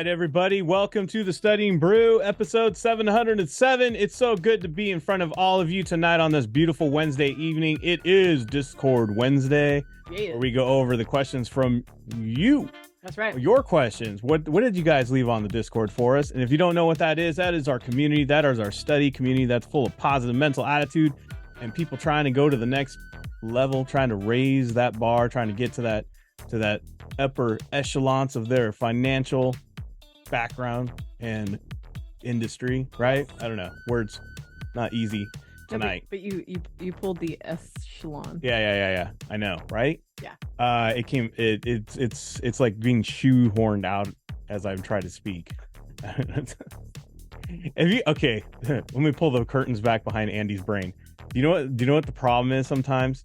right, everybody. Welcome to the Studying Brew, episode 707. It's so good to be in front of all of you tonight on this beautiful Wednesday evening. It is Discord Wednesday, where we go over the questions from you. That's right. Your questions. What did you guys leave on the Discord for us? And if you don't know what that is our community. That is our study community that's full of positive mental attitude and people trying to go to the next level, trying to raise that bar, trying to get to that upper echelons of their financial background and industry, right? I don't know. Words not easy tonight. But you pulled the echelon. Yeah. I know, right? Yeah. It's like being shoehorned out as I've tried to speak. Okay, let me pull the curtains back behind Andy's brain. Do you know what the problem is sometimes?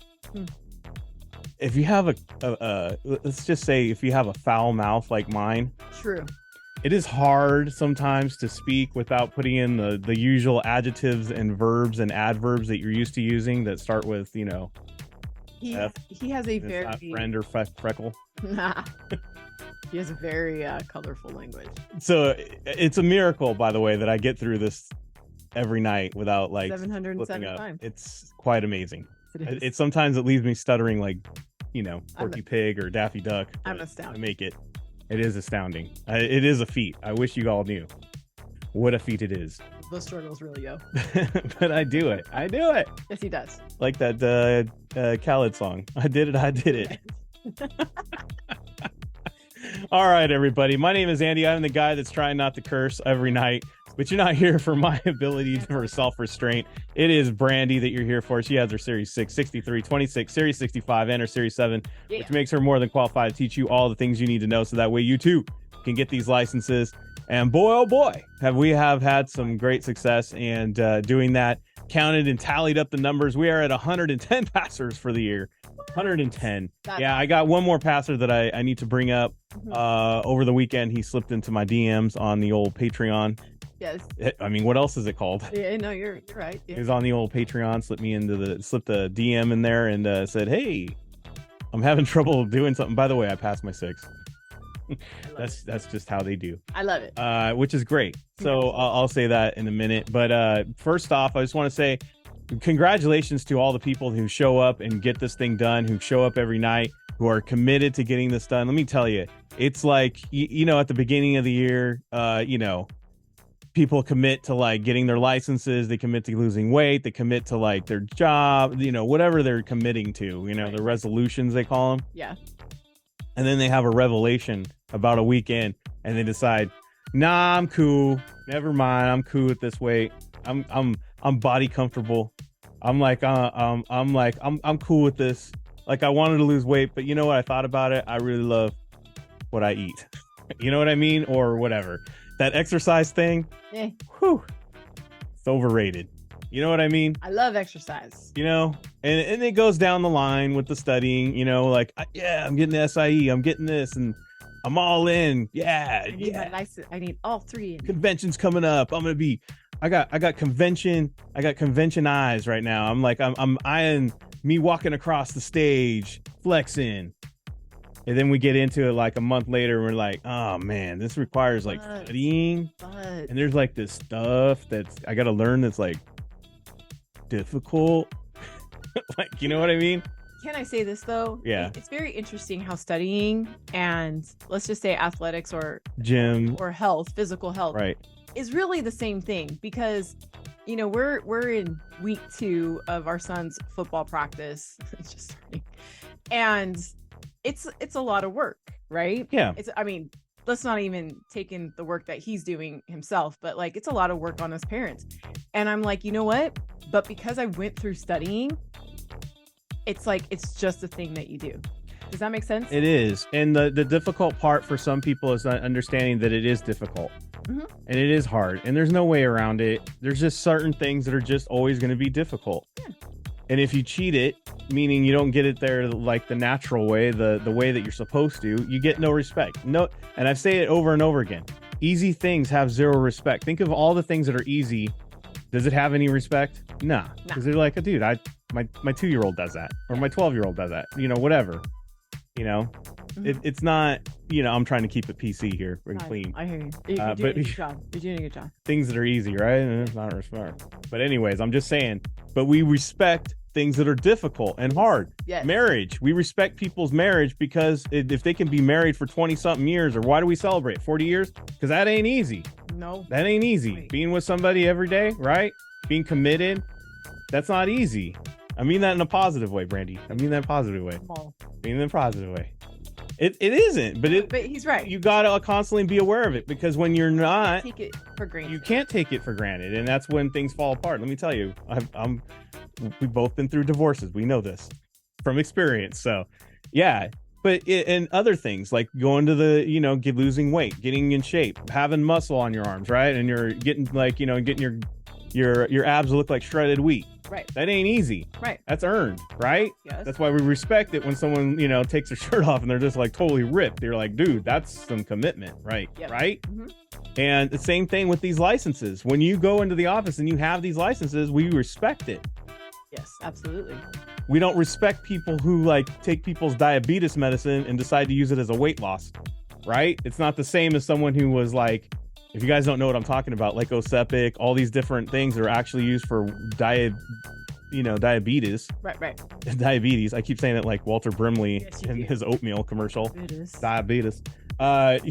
If you have let's just say if you have a foul mouth like mine. True. It is hard sometimes to speak without putting in the usual adjectives and verbs and adverbs that you're used to using that start with, He has a very friend or freckle. He has a very colorful language. So it's a miracle, by the way, that I get through this every night without 707 times. It's quite amazing. It sometimes it leaves me stuttering like, Porky Pig or Daffy Duck. I'm astounded. I make it. It is astounding. It is a feat. I wish you all knew what a feat it is. The struggle's really yo. But I do it. Yes, he does. Like that Khaled song. I did it. All right, everybody. My name is Andy. I'm the guy that's trying not to curse every night. But you're not here for my ability for self-restraint. It is Brandy that you're here for. She has her Series 6, 63, 26, Series 65, and her Series 7, which makes her more than qualified to teach you all the things you need to know so that way you, too, can get these licenses. And boy, oh boy, we have had some great success and doing that. Counted and tallied up the numbers. We are at 110 passers for the year. 110. I got one more passer that I need to bring up. Over the weekend, he slipped into my DMs on the old Patreon. Yes. I mean, what else is it called? Yeah, no, you're right. Yeah. He was on the old Patreon, slipped the DM in there and said, "Hey, I'm having trouble doing something." By the way, I passed my 6. That's just how they do. I love it. Which is great. So I'll say that in a minute. But first off, I just want to say congratulations to all the people who show up and get this thing done, who show up every night, who are committed to getting this done. Let me tell you, it's like, at the beginning of the year, people commit to getting their licenses, they commit to losing weight, they commit to their job, whatever they're committing to, the resolutions they call them. Yeah. And then they have a revelation about a weekend and they decide, nah, I'm cool. Never mind. I'm cool with this weight. I'm body comfortable. I'm cool with this. I wanted to lose weight, but you know what? I thought about it. I really love what I eat. You know what I mean? Or whatever. That exercise thing, whew, it's overrated. You know what I mean? I love exercise. And it goes down the line with the studying, I'm getting the SIE, I'm getting this, and I'm all in. I need my license. I need all 3. Convention's coming up. I got convention eyes right now. I'm eyeing me walking across the stage, flexing. And then we get into it a month later, and we're like, oh man, this requires studying. And there's this stuff that's I gotta learn that's difficult. You know what I mean? Can I say this though? Yeah. It's very interesting how studying and let's just say athletics or gym or health, physical health, right, is really the same thing because we're in week 2 of our son's football practice. It's just starting. And it's a lot of work, right? Yeah. Let's not even take in the work that he's doing himself, but it's a lot of work on us parents. And I'm like, you know what? But because I went through studying, it's just a thing that you do. Does that make sense? It is. And the difficult part for some people is not understanding that it is difficult. And it is hard. And there's no way around it. There's just certain things that are just always going to be difficult. Yeah. And if you cheat it, meaning you don't get it there the natural way, the way that you're supposed to, you get no respect. No, and I say it over and over again. Easy things have zero respect. Think of all the things that are easy. Does it have any respect? Nah. Because they're like, dude, my 2-year-old does that. Or my 12-year-old does that. Whatever. It's not I'm trying to keep it PC here and clean. I hear you. You're doing a good job. You're doing a good job. Things that are easy, right? And it's not respect. But anyways, I'm just saying, but we respect things that are difficult and hard. Yes. Marriage. We respect people's marriage because if they can be married for 20 something years, or why do we celebrate 40 years? Because that ain't easy. No. That ain't easy. Wait. Being with somebody every day, right? Being committed. That's not easy. I mean that in a positive way, Brandy. I mean that in a positive way. Oh. I mean in a positive way. It isn't, but he's right. You gotta constantly be aware of it, because when you're not, take it for granted. You can't take it for granted, and that's when things fall apart. Let me tell you, we've both been through divorces. We know this from experience. So, yeah. But and other things like going to the, losing weight, getting in shape, having muscle on your arms, right? And you're getting getting your abs look like shredded wheat. Right. That ain't easy. Right. That's earned, right? Yes. That's why we respect it when someone, takes their shirt off and they're just like totally ripped. They're like, dude, that's some commitment, right? Yep. Right? Mm-hmm. And the same thing with these licenses. When you go into the office and you have these licenses, we respect it. Yes, absolutely. We don't respect people who take people's diabetes medicine and decide to use it as a weight loss, right? It's not the same as someone who was if you guys don't know what I'm talking about, like Ozempic, all these different things that are actually used for diabetes. Right. Diabetes. I keep saying it like Walter Brimley in his oatmeal commercial. It is. Diabetes. They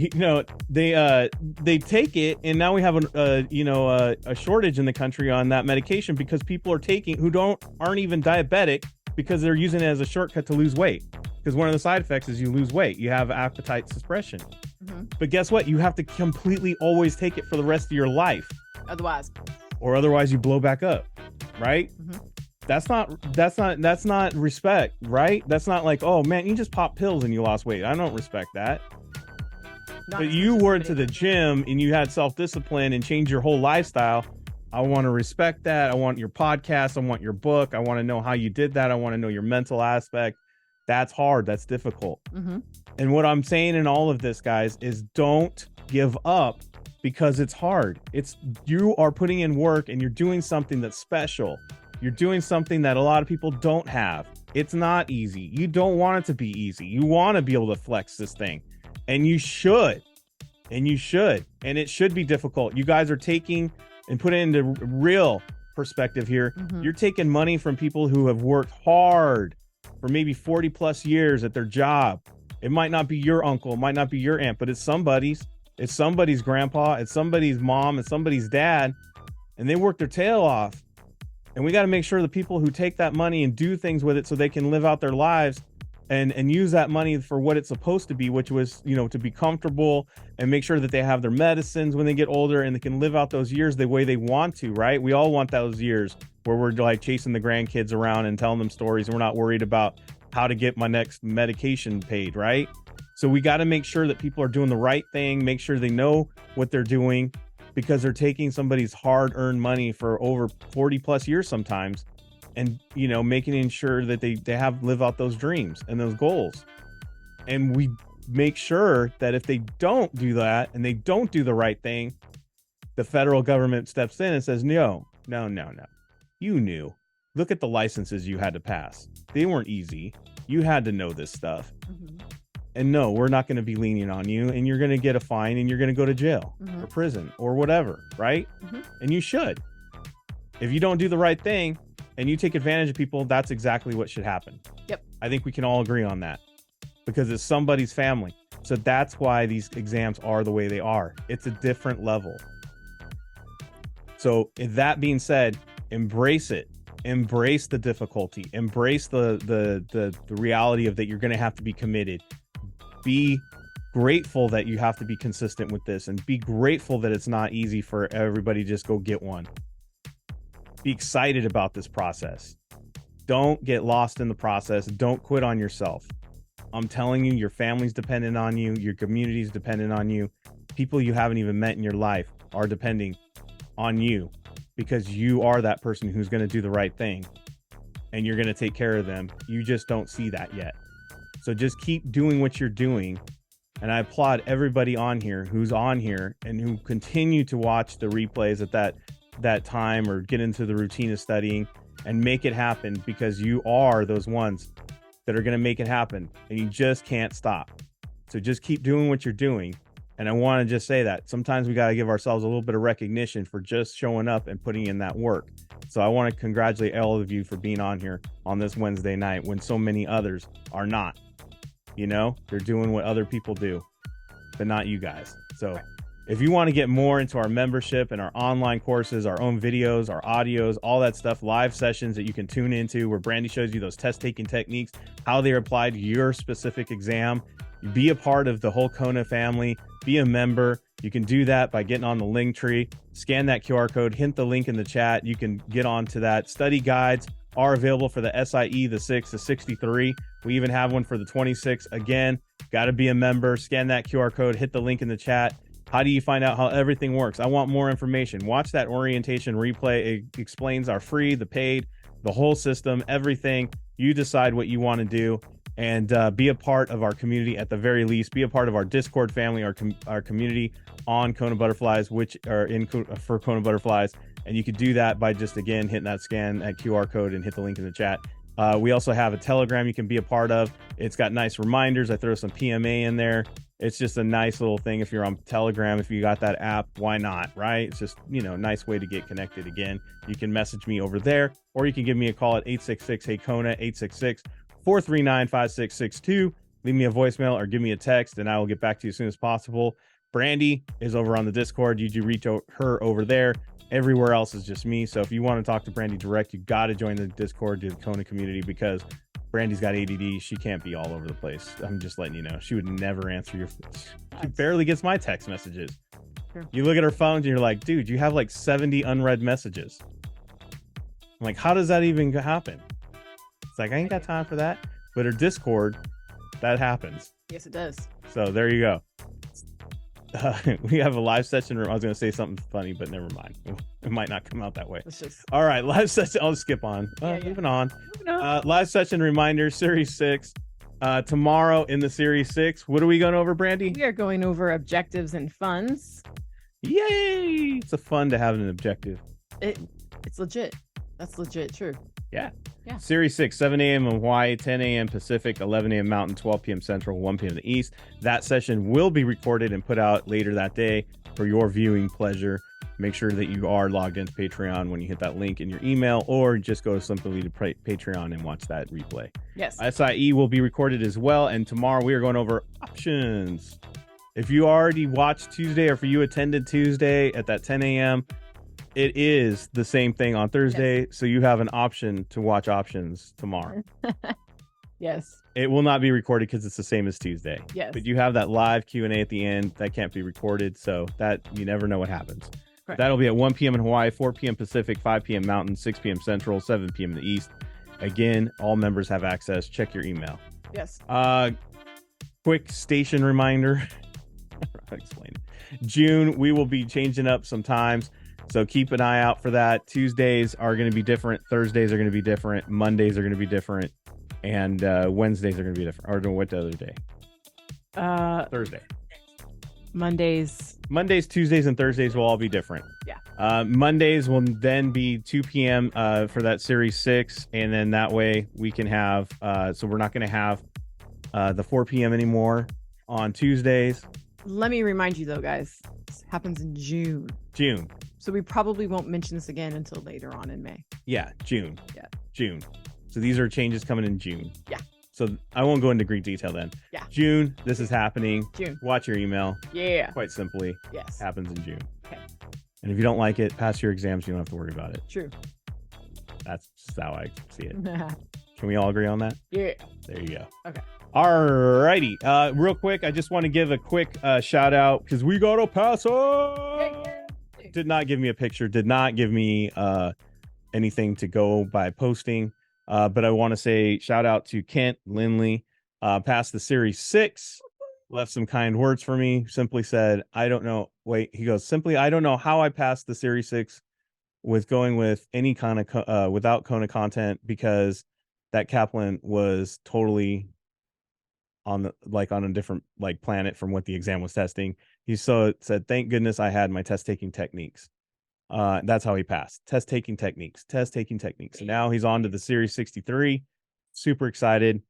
take it, and now we have a shortage in the country on that medication because people are taking who aren't even diabetic because they're using it as a shortcut to lose weight. Because one of the side effects is you lose weight. You have appetite suppression. Mm-hmm. But guess what? You have to completely always take it for the rest of your life. Otherwise you blow back up, right? Mm-hmm. That's not respect, right? That's not like, oh man, you just pop pills and you lost weight. I don't respect that. But you went to the gym and you had self-discipline and changed your whole lifestyle. I want to respect that. I want your podcast. I want your book. I want to know how you did that. I want to know your mental aspect. That's hard. That's difficult. Mm-hmm. And what I'm saying in all of this, guys, is don't give up because it's hard. You are putting in work and you're doing something that's special. You're doing something that a lot of people don't have. It's not easy. You don't want it to be easy. You want to be able to flex this thing. And you should. And it should be difficult. You guys are taking and put it into real perspective here. Mm-hmm. You're taking money from people who have worked hard for maybe 40 plus years at their job. It might not be your uncle, it might not be your aunt, but it's somebody's grandpa, it's somebody's mom, it's somebody's dad, and they work their tail off. And we got to make sure the people who take that money and do things with it so they can live out their lives and use that money for what it's supposed to be, which was, to be comfortable and make sure that they have their medicines when they get older and they can live out those years the way they want to, right? We all want those years where we're chasing the grandkids around and telling them stories and we're not worried about how to get my next medication paid, right? So we got to make sure that people are doing the right thing, make sure they know what they're doing, because they're taking somebody's hard-earned money for over 40 plus years sometimes, and making sure that they live out those dreams and those goals. And we make sure that if they don't do that and they don't do the right thing, the federal government steps in and says, no, you knew. Look at the licenses you had to pass. They weren't easy. You had to know this stuff. Mm-hmm. And no, we're not going to be lenient on you, and you're going to get a fine and you're going to go to jail mm-hmm. or prison or whatever, right? Mm-hmm. And you should. If you don't do the right thing and you take advantage of people, that's exactly what should happen. Yep. I think we can all agree on that because it's somebody's family. So that's why these exams are the way they are. It's a different level. So that being said, embrace it. Embrace the difficulty. Embrace the reality of that you're going to have to be committed. Be grateful that you have to be consistent with this, and be grateful that it's not easy for everybody to just go get one. Be excited about this process. Don't get lost in the process. Don't quit on yourself. I'm telling you, your family's dependent on you. Your community's dependent on you. People you haven't even met in your life are depending on you, because you are that person who's going to do the right thing and you're going to take care of them. You just don't see that yet. So just keep doing what you're doing. And I applaud everybody on here who's on here and who continue to watch the replays at that time or get into the routine of studying and make it happen, because you are those ones that are going to make it happen, and you just can't stop. So just keep doing what you're doing. And I want to just say that sometimes we got to give ourselves a little bit of recognition for just showing up and putting in that work. So I want to congratulate all of you for being on here on this Wednesday night when so many others are not. You know, they're doing what other people do, but not you guys. So if you want to get more into our membership and our online courses, our own videos, our audios, all that stuff, live sessions that you can tune into where Brandy shows you those test taking techniques, how they are applied to your specific exam, be a part of the whole Kona family, be a member. You can do that by getting on the link tree, scan that QR code, hit the link in the chat. You can get onto that. Study guides are available for the SIE, the 6, the 63. We even have one for the 26. Again, got to be a member. Scan that QR code, hit the link in the chat. How do you find out how everything works? I want more information. Watch that orientation replay. It explains our free, the paid, the whole system, everything. You decide what you want to do and be a part of our community at the very least. Be a part of our Discord family, our community on KonaButterflyz, which are for KonaButterflyz. And you could do that by just, again, hitting that scan, that QR code, and hit the link in the chat. We also have a Telegram you can be a part of. It's got nice reminders. I throw some PMA in there. It's just a nice little thing. If you're on Telegram, if you got that app, why not, right? It's just, you know, nice way to get connected. Again, you can message me over there, or you can give me a call at 866-HEY-KONA, 866-439-5662. Leave me a voicemail or give me a text, and I will get back to you as soon as possible. Brandy is over on the Discord. You do reach her over there. Everywhere else is just me. So if you want to talk to Brandy direct, you got to join the Discord, the Kona community, because Brandy's got ADD. She can't be all over the place. I'm just letting you know. She would never answer your. She barely gets my text messages. Sure. You look at her phone and you're like, dude, you have like 70 unread messages. I'm like, how does that even happen? It's like, I ain't got time for that. But her Discord, that happens. Yes, it does. So there you go. We have a live session. I was going to say something funny, but never mind. It might not come out that way. All right, live session. I'll skip on. Moving on. Live session reminder, Series 6. Tomorrow in the Series 6. What are we going over, Brandy? We are going over objectives and funds. Yay! It's a fun to have an objective. It's legit. That's legit true. Yeah. Series 6, 7 a.m. in Hawaii, 10 a.m. Pacific, 11 a.m. Mountain, 12 p.m. Central, 1 p.m. in the East. That session will be recorded and put out later that day for your viewing pleasure. Make sure that you are logged into Patreon when you hit that link in your email, or just go simply to Patreon and watch that replay. Yes. SIE will be recorded as well, and tomorrow we are going over options. If you already watched Tuesday, or if you attended Tuesday at that 10 a.m., it is the same thing on Thursday, yes. So you have an option to watch options tomorrow. Yes. It will not be recorded because it's the same as Tuesday. Yes. But you have that live Q&A at the end. That can't be recorded, so that you never know what happens. Correct. That'll be at 1 p.m. in Hawaii, 4 p.m. Pacific, 5 p.m. Mountain, 6 p.m. Central, 7 p.m. in the East. Again, all members have access. Check your email. Yes. Quick station reminder. I'll explain it. June, we will be changing up some times. So keep an eye out for that. Tuesdays are going to be different. Thursdays are going to be different. Mondays are going to be different. And Wednesdays are going to be different. Or what other day? Thursday. Mondays, Tuesdays, and Thursdays will all be different. Yeah. Mondays will then be 2 p.m. For that Series 6. And then that way we can have... so we're not going to have the 4 p.m. anymore on Tuesdays. Let me remind you, though, guys. This happens in June. So we probably won't mention this again until later on in May. Yeah, June. Yeah. June. So these are changes coming in June. Yeah. So I won't go into great detail then. Yeah. June, this is happening. June. Watch your email. Yeah. Quite simply. Yes. Happens in June. Okay. And if you don't like it, pass your exams. You don't have to worry about it. True. That's just how I see it. Can we all agree on that? Yeah. There you go. Okay. All righty. Real quick, I just want to give a quick shout out because we got a passer. Did not give me a picture, did not give me anything to go by posting. But I want to say shout out to Kent Lindley, passed the Series 6, left some kind words for me, simply said, I don't know. Wait, he goes, simply, I don't know how I passed the Series 6 with going with any kind of without Kona content, because that Kaplan was totally on a different planet from what the exam was testing. He said, thank goodness I had my test taking techniques. That's how he passed. Test taking techniques. And now he's on to the Series 63. Super excited.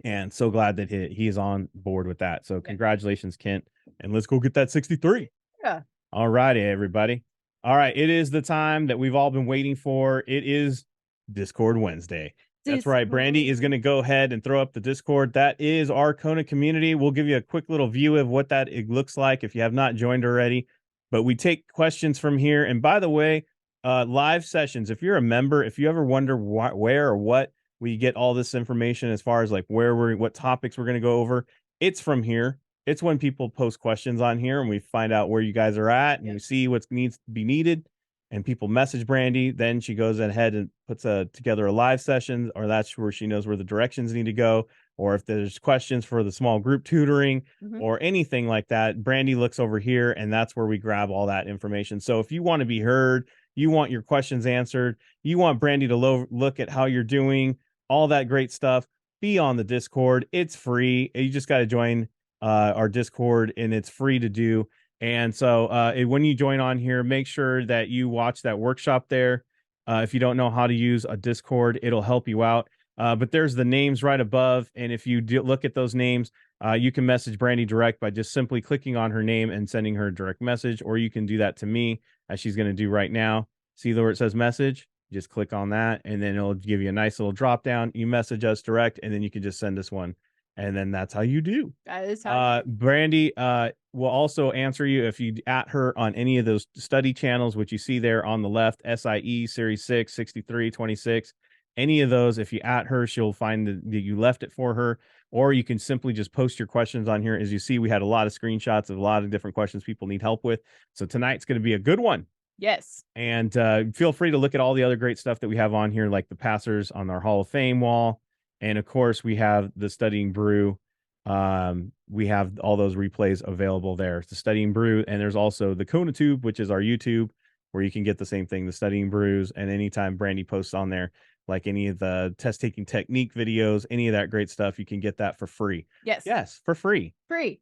And so glad that he is on board with that. So Yeah. congratulations, Kent. And let's go get that 63. Yeah. All righty, everybody. All right. It is the time that we've all been waiting for. It is Discord Wednesday. That's right. Brandy is going to go ahead and throw up the Discord. That is our Kona community. We'll give you a quick little view of what that it looks like if you have not joined already. But we take questions from here. And by the way, live sessions, if you're a member, if you ever wonder where or what we get all this information as far as like what topics we're going to go over, it's from here. It's when people post questions on here and we find out where you guys are at and we see what needs to be needed. And people message Brandy, then she goes ahead and puts together a live session, or that's where she knows where the directions need to go. Or if there's questions for the small group tutoring or anything like that, Brandy looks over here and that's where we grab all that information. So if you want to be heard, you want your questions answered, you want Brandy to look at how you're doing, all that great stuff, be on the Discord. It's free. You just got to join our Discord and it's free to do. And so when you join on here, make sure that you watch that workshop there. If you don't know how to use a Discord, it'll help you out. But there's the names right above. And if you look at those names, you can message Brandy direct by just simply clicking on her name and sending her a direct message, or you can do that to me as she's going to do right now. See where it says message? Just click on that and then it'll give you a nice little drop down. You message us direct and then you can just send us one. And then that's how you do. That is how Brandy will also answer you if you at her on any of those study channels, which you see there on the left, SIE, Series 6, 63, 26. Any of those, if you at her, she'll find that you left it for her. Or you can simply just post your questions on here. As you see, we had a lot of screenshots of a lot of different questions people need help with. So tonight's going to be a good one. Yes. And feel free to look at all the other great stuff that we have on here, like the passers on our Hall of Fame wall. And of course, we have the Studying Brew. We have all those replays available there. It's the Studying Brew. And there's also the KonaTube, which is our YouTube, where you can get the same thing, the Studying Brews. And anytime Brandy posts on there, like any of the test taking technique videos, any of that great stuff, you can get that for free. Yes. Yes, for free. Free.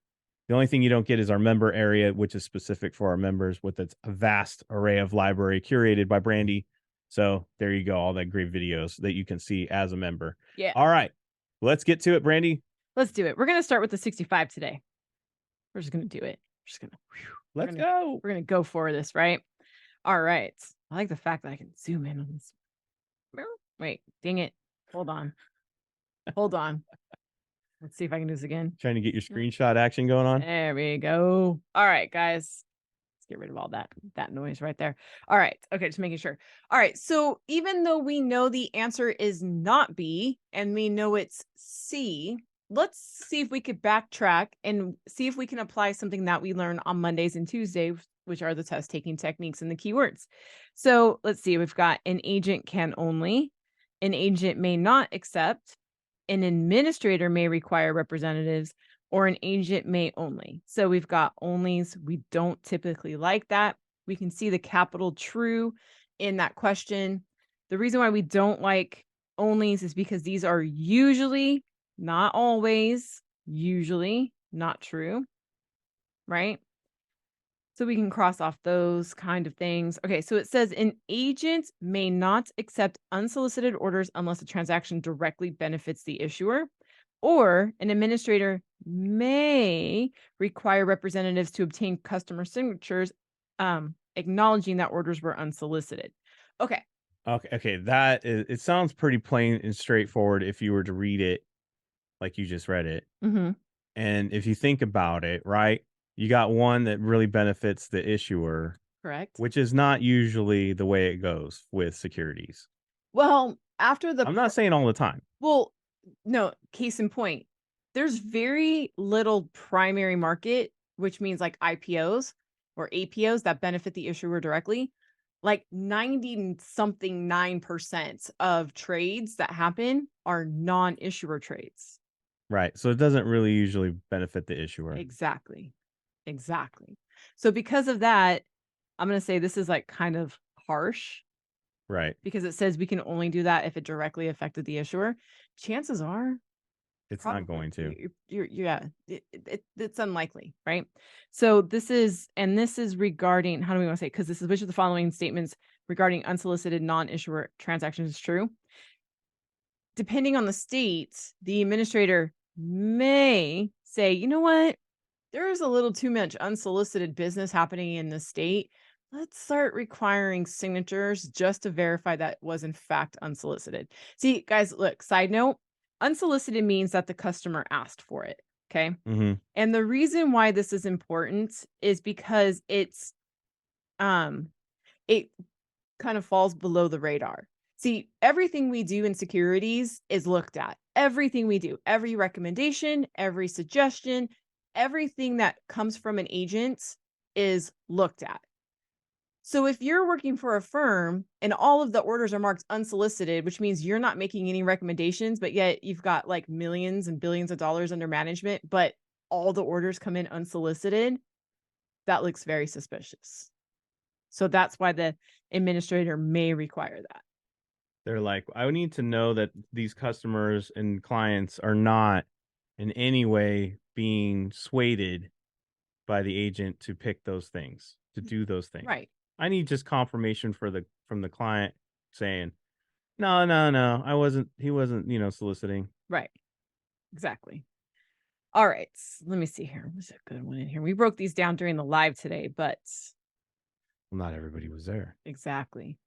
The only thing you don't get is our member area, which is specific for our members with its vast array of library curated by Brandy. So there you go. All that great videos that you can see as a member. Yeah. All right. Let's get to it, Brandy. Let's do it. We're going to start with the 65 today. We're just going to do it. Let's go. We're going to go for this, right? All right. I like the fact that I can zoom in on this. Wait, dang it. Hold on. Let's see if I can do this again. Trying to get your screenshot action going on. There we go. All right, guys. Let's get rid of all that noise right there. All right. Okay, just making sure. All right. So even though we know the answer is not B and we know it's C, let's see if we could backtrack and see if we can apply something that we learn on Mondays and Tuesdays, which are the test taking techniques and the keywords. So let's see. We've got an agent can only, an agent may not accept, an administrator may require representatives, or an agent may only. So we've got onlys. We don't typically like that. We can see the capital true in that question. The reason why we don't like onlys is because these are usually, not always, usually not true, right? So we can cross off those kind of things. Okay, so it says an agent may not accept unsolicited orders unless the transaction directly benefits the issuer, or an administrator may require representatives to obtain customer signatures, acknowledging that orders were unsolicited. Okay. Okay. That is, it sounds pretty plain and straightforward if you were to read it like you just read it. Mm-hmm. And if you think about it, right? You got one that really benefits the issuer. Correct. Which is not usually the way it goes with securities. Well, after the... I'm not saying all the time. Well, no, case in point, there's very little primary market, which means like IPOs or APOs that benefit the issuer directly. Like 90-something 9% of trades that happen are non-issuer trades. Right. So it doesn't really usually benefit the issuer. Exactly. So because of that, I'm going to say this is like kind of harsh. Right. Because it says we can only do that if it directly affected the issuer. Chances are it's not going to. It's unlikely, right? So this is regarding, how do we want to say, because this is which of the following statements regarding unsolicited non-issuer transactions is true. depending on the state, the administrator may say, you know what? There's a little too much unsolicited business happening in the state. Let's start requiring signatures just to verify that was in fact unsolicited. See, guys, look, side note, unsolicited means that the customer asked for it. Okay. Mm-hmm. And the reason why this is important is because it kind of falls below the radar. See, everything we do in securities is looked at. Everything we do, every recommendation, every suggestion, everything that comes from an agent is looked at. So if you're working for a firm and all of the orders are marked unsolicited, which means you're not making any recommendations, but yet you've got like millions and billions of dollars under management, but all the orders come in unsolicited, that looks very suspicious. So that's why the administrator may require that. They're like, I need to know that these customers and clients are not in any way being swayed by the agent to pick those things, to do those things. Right. I need just confirmation from the client saying, no, he wasn't, soliciting. Right. Exactly. All right. Let me see here. What's a good one in here? We broke these down during the live today, but Well, not everybody was there. exactly.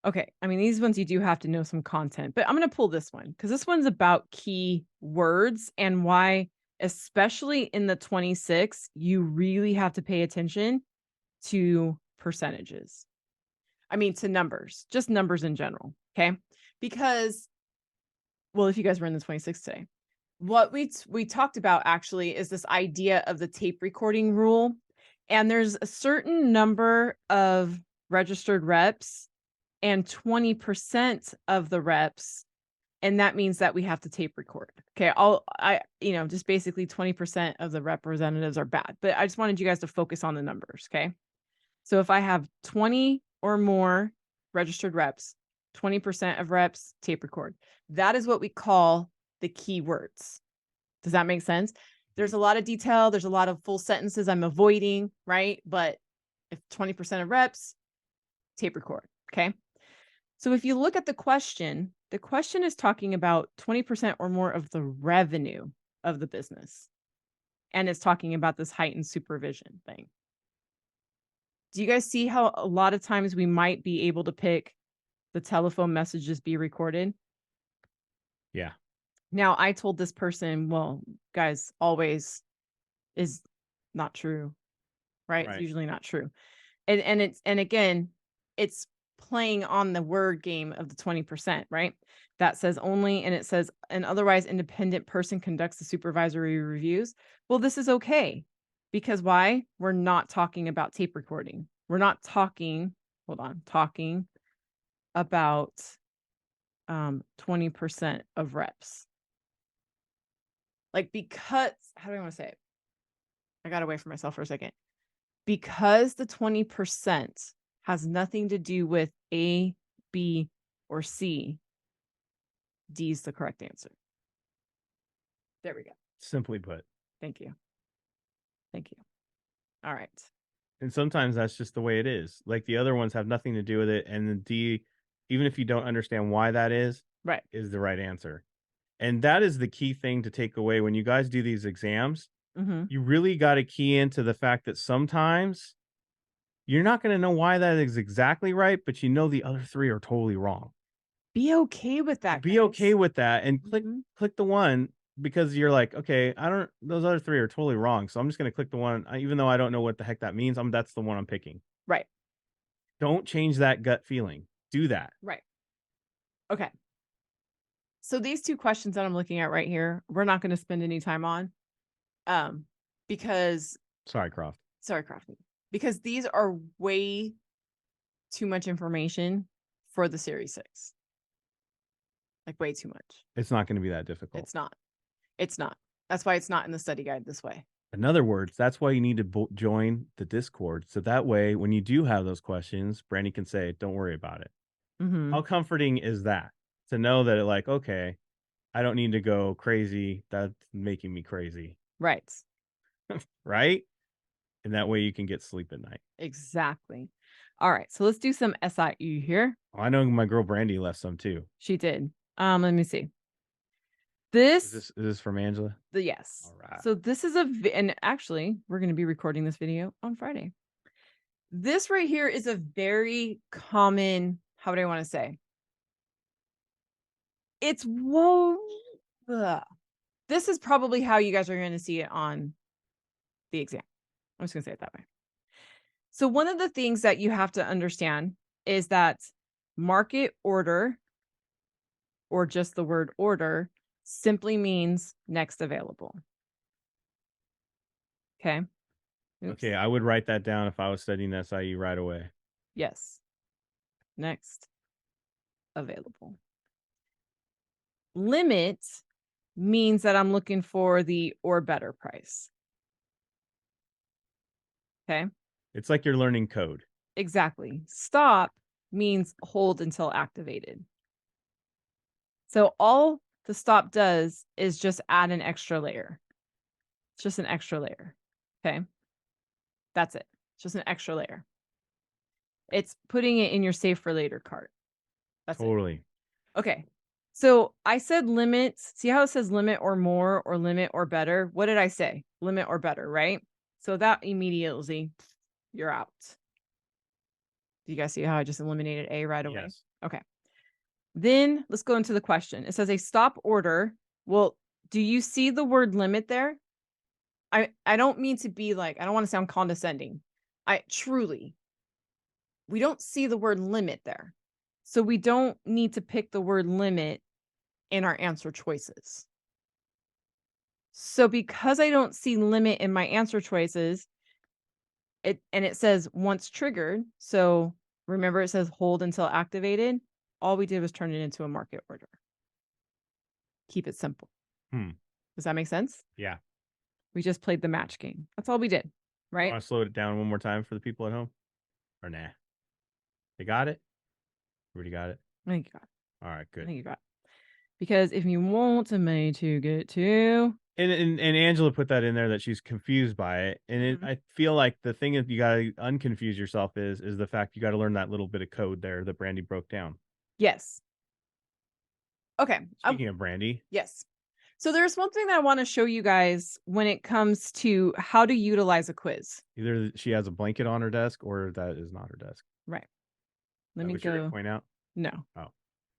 Okay. I mean, these ones you do have to know some content, but I'm going to pull this one because this one's about key words and why, especially in the 26, you really have to pay attention to percentages. I mean, to numbers, just numbers in general. Okay. Because, well, if you guys were in the 26 today, what we talked about actually is this idea of the tape recording rule. And there's a certain number of registered reps and 20% of the reps. And that means that we have to tape record. Okay. Just basically 20% of the representatives are bad, but I just wanted you guys to focus on the numbers. Okay. So if I have 20 or more registered reps, 20% of reps tape record. That is what we call the keywords. Does that make sense? There's a lot of detail. There's a lot of full sentences I'm avoiding, right? But if 20% of reps, tape record. Okay. So if you look at the question is talking about 20% or more of the revenue of the business. And it's talking about this heightened supervision thing. Do you guys see how a lot of times we might be able to pick the telephone messages be recorded? Yeah. Now, I told this person, well, guys, always is not true, right? It's usually not true. And again, it's playing on the word game of the 20%, right? That says only, and it says an otherwise independent person conducts the supervisory reviews. Well, this is okay. Because why? We're not talking about tape recording. We're not talking about 20% of reps. Like, because, how do I want to say it? I got away from myself for a second. Because the 20% has nothing to do with A, B, or C, D is the correct answer. There we go. Simply put. Thank you. All right. And sometimes that's just the way it is. Like the other ones have nothing to do with it. And the D, even if you don't understand why that is the right answer. And that is the key thing to take away when you guys do these exams. Mm-hmm. You really got to key into the fact that sometimes you're not going to know why that is exactly right, but you know the other three are totally wrong. Be okay with that. Be okay with that and click the one, because you're like, okay, those other three are totally wrong. So I'm just going to click the one, even though I don't know what the heck that means. That's the one I'm picking. Right. Don't change that gut feeling. Do that. Right. Okay. So these two questions that I'm looking at right here, we're not going to spend any time on. Because Sorry, Croft. Because these are way too much information for the Series 6. Like way too much. It's not going to be that difficult. It's not. That's why it's not in the study guide this way. In other words, that's why you need to join the Discord. So that way, when you do have those questions, Brandy can say, don't worry about it. Mm-hmm. How comforting is that? To know that, like, okay, I don't need to go crazy. That's making me crazy. Right. Right? And that way you can get sleep at night. Exactly. All right. So let's do some SIU here. I know my girl Brandy left some too. She did. Let me see. Is this from Angela? Yes. All right. So this is and actually, we're going to be recording this video on Friday. This right here is a very common, how would I want to say? It's whoa. Ugh. This is probably how you guys are going to see it on the exam. I'm just going to say it that way. So one of the things that you have to understand is that market order, or just the word order, simply means next available. Okay. Oops. Okay, I would write that down if I was studying SIU right away. Yes. Next available. Limit means that I'm looking for the or better price. Okay. It's like you're learning code. Exactly. Stop means hold until activated. So all the stop does is just add an extra layer. It's just an extra layer. Okay. That's it. It's just an extra layer. It's putting it in your save for later cart. That's totally. it. Okay. So I said limits. See how it says limit or more or limit or better? What did I say? Limit or better, right? So that immediately you're out. Do you guys see how I just eliminated A right away? Yes. Okay. Then let's go into the question. It says a stop order. Well, do you see the word limit there? I don't mean to be like, I don't want to sound condescending. We don't see the word limit there. So we don't need to pick the word limit in our answer choices. So because I don't see limit in my answer choices, it says once triggered. So remember it says hold until activated. All we did was turn it into a market order. Keep it simple. Does that make sense? Yeah. We just played the match game. That's all we did, right? Want to slow it down one more time for the people at home? Or nah? They got it? Already got it? I think you got it. All right, good. I think you got it. Because if you want me to get to... And Angela put that in there that she's confused by it. And I feel like the thing that you got to unconfuse yourself is the fact you got to learn that little bit of code there that Brandy broke down. Yes. Okay. Speaking of Brandy. Yes. So there's one thing that I want to show you guys when it comes to how to utilize a quiz. Either she has a blanket on her desk or that is not her desk. Right. Let me go. Point out? No. Oh.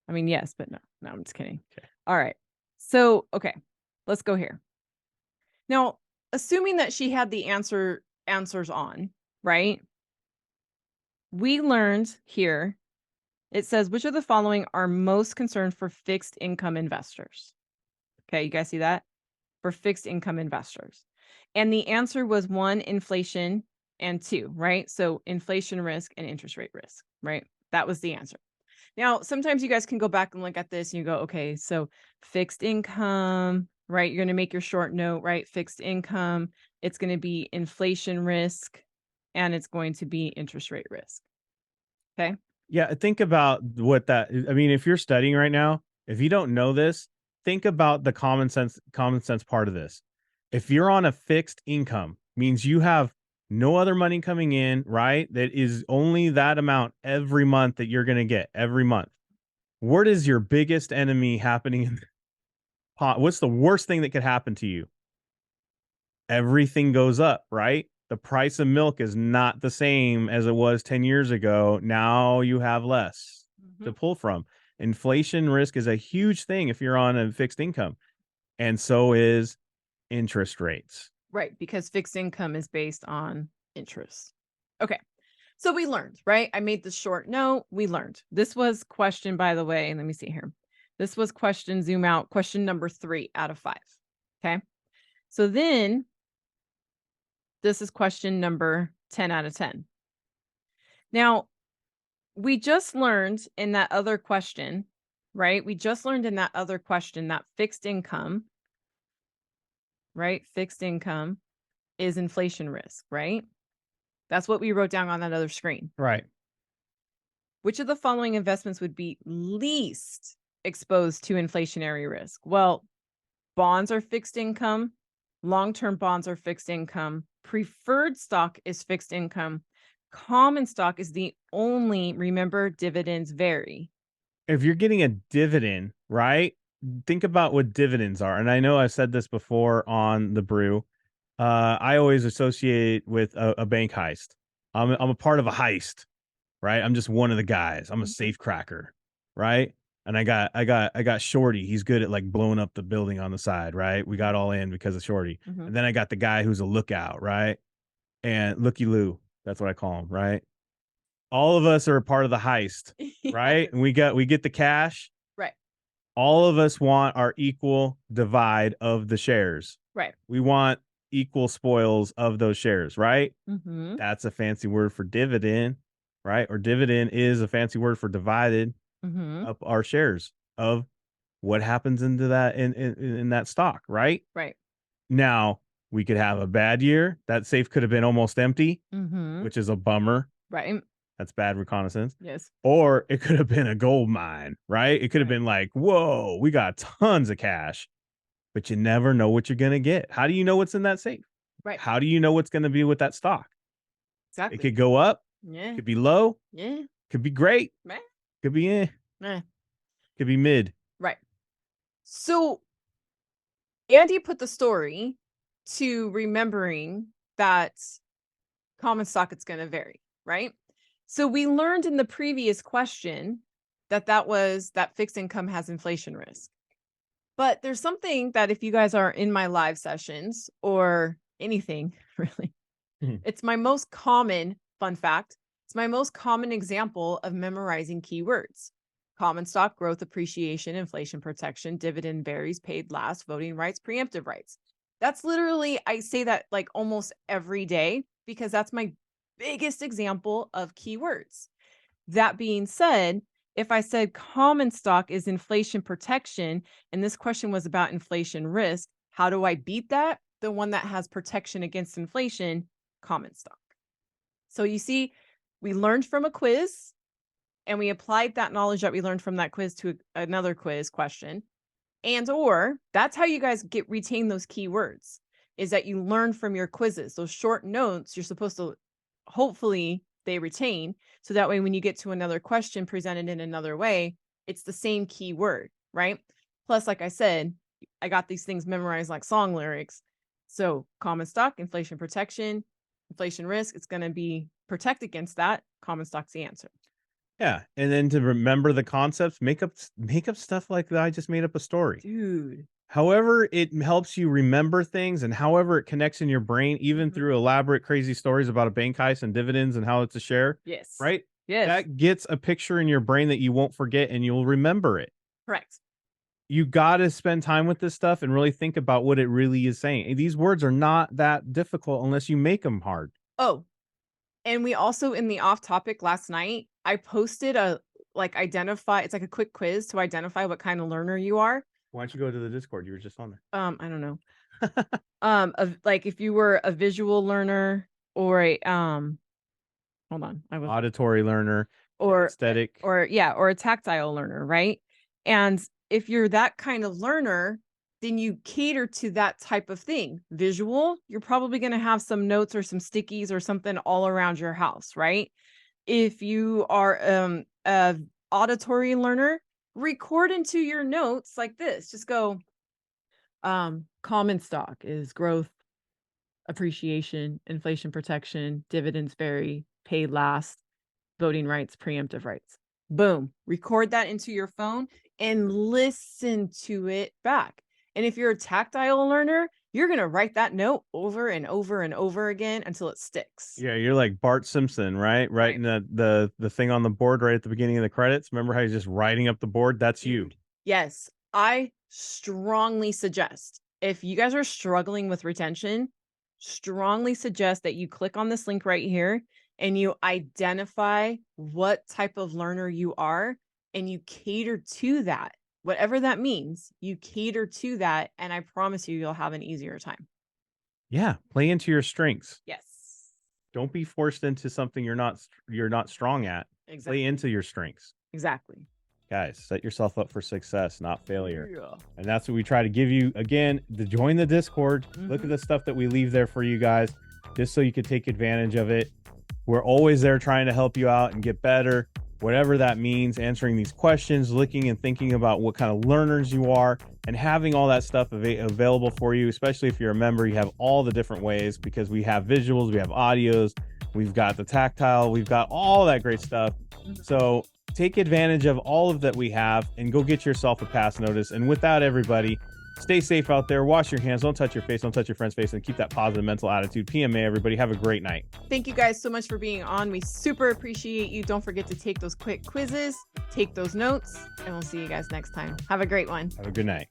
I mean, yes, but no. No, I'm just kidding. Okay. All right. So, okay. Let's go here. Now, assuming that she had the answers on, right? We learned here, it says, which of the following are most concerned for fixed income investors? Okay, you guys see that? For fixed income investors. And the answer was 1, inflation, and 2, right? So inflation risk and interest rate risk, right? That was the answer. Now, sometimes you guys can go back and look at this and you go, okay, so fixed income, right? You're going to make your short note, right? Fixed income, it's going to be inflation risk, and it's going to be interest rate risk. Okay. Yeah, think about what that, I mean, if you're studying right now, if you don't know this, think about the common sense part of this. If you're on a fixed income, means you have no other money coming in, right? That is only that amount every month that you're going to get every month. What is your biggest enemy happening in the pot? What's the worst thing that could happen to you? Everything goes up, right? The price of milk is not the same as it was 10 years ago. Now you have less to pull from. Inflation risk is a huge thing if you're on a fixed income. And so is interest rates. Right, because fixed income is based on interest. Okay, so we learned, right? I made this short note. We learned. This was question, by the way, and let me see here. This was question, zoom out, question number 3 out of 5. Okay, so then this is question number 10 out of 10. Now, we just learned in that other question, right? We just learned in that other question that fixed income, right? Fixed income is inflation risk, right? That's what we wrote down on that other screen. Right. Which of the following investments would be least exposed to inflationary risk? Well, bonds are fixed income. Long-term bonds are fixed income. Preferred stock is fixed income. Common stock is the only, remember, dividends vary. If you're getting a dividend, right? Think about what dividends are. And I know I've said this before on the brew. I always associate with a bank heist. I'm a part of a heist, right? I'm just one of the guys. I'm a safe cracker, right? And I got Shorty. He's good at like blowing up the building on the side, right? We got all in because of Shorty. Mhm. And then I got the guy who's a lookout, right? And Looky Lou, that's what I call him, right? All of us are a part of the heist, right? Yes. And we get the cash. Right. All of us want our equal divide of the shares. Right. We want equal spoils of those shares, right? Mm-hmm. That's a fancy word for dividend, right? Or dividend is a fancy word for divided Mm-hmm. up our shares of what happens into that in that stock, right? Right. Now, we could have a bad year. That safe could have been almost empty, Mm-hmm. which is a bummer. Right. That's bad reconnaissance. Yes. Or it could have been a gold mine, right? It could have Right. been like, whoa, we got tons of cash, but you never know what you're going to get. How do you know what's in that safe? Right. How do you know what's going to be with that stock? Exactly. It could go up, Yeah. could be low, Yeah. could be great, Meh. could be Meh. could be mid. Right. So Andy put the story to remembering that common stock it's going to vary, right? So we learned in the previous question that fixed income has inflation risk. But there's something that if you guys are in my live sessions or anything, really, it's my most common fun fact. It's my most common example of memorizing keywords. Common stock, growth, appreciation, inflation protection, dividend varies, paid last, voting rights, preemptive rights. That's literally, I say that like almost every day because that's my biggest example of keywords. That being said, if I said common stock is inflation protection, and this question was about inflation risk, how do I beat that? The one that has protection against inflation, common stock. So you see, we learned from a quiz and we applied that knowledge that we learned from that quiz to another quiz question. And or that's how you guys retain those keywords is that you learn from your quizzes. Those short notes you're supposed to hopefully they retain. So that way when you get to another question presented in another way, it's the same keyword, right? Plus, like I said, I got these things memorized like song lyrics. So common stock, inflation protection, inflation risk, it's going to be protect against that. Common stock's the answer. Yeah, and then to remember the concepts, make up stuff like that. I just made up a story. Dude. However, it helps you remember things and however it connects in your brain, even through elaborate, crazy stories about a bank heist and dividends and how it's a share. Yes. Right? Yes. That gets a picture in your brain that you won't forget and you'll remember it. Correct. You got to spend time with this stuff and really think about what it really is saying. These words are not that difficult unless you make them hard. Oh, and we also in the off topic last night, I posted it's like a quick quiz to identify what kind of learner you are. Why don't you go to the Discord? You were just on there. I don't know. Like if you were a visual learner or a hold on, I was Auditory learner, or aesthetic, or a tactile learner, right? And if you're that kind of learner, then you cater to that type of thing. Visual, you're probably going to have some notes or some stickies or something all around your house, right? If you are a auditory learner, record into your notes like this. Just go common stock is growth, appreciation, inflation protection, dividends vary, paid last, voting rights, preemptive rights. Boom. Record that into your phone and listen to it back. And if you're a tactile learner, you're going to write that note over and over and over again until it sticks. Yeah, you're like Bart Simpson, right? Writing the thing on the board right at the beginning of the credits. Remember how he's just writing up the board? That's you. Yes. I strongly suggest if you guys are struggling with retention, strongly suggest that you click on this link right here and you identify what type of learner you are and you cater to that. Whatever that means, you cater to that. And I promise you'll have an easier time. Yeah. Play into your strengths. Yes. Don't be forced into something you're not strong at. Exactly. Play into your strengths. Exactly. Guys, set yourself up for success, not failure. Yeah. And that's what we try to give you. Again, to join the Discord. Look at the stuff that we leave there for you guys, just so you could take advantage of it. We're always there trying to help you out and get better. whatever that means, answering these questions, looking and thinking about what kind of learners you are, and having all that stuff available for you, especially if you're a member. You have all the different ways because we have visuals, we have audios, we've got the tactile, we've got all that great stuff. So take advantage of all of that we have and go get yourself a pass notice. And with that, everybody, stay safe out there. Wash your hands. Don't touch your face. Don't touch your friend's face. And keep that positive mental attitude. PMA, everybody. Have a great night. Thank you guys so much for being on. We super appreciate you. Don't forget to take those quick quizzes, take those notes, and we'll see you guys next time. Have a great one. Have a good night.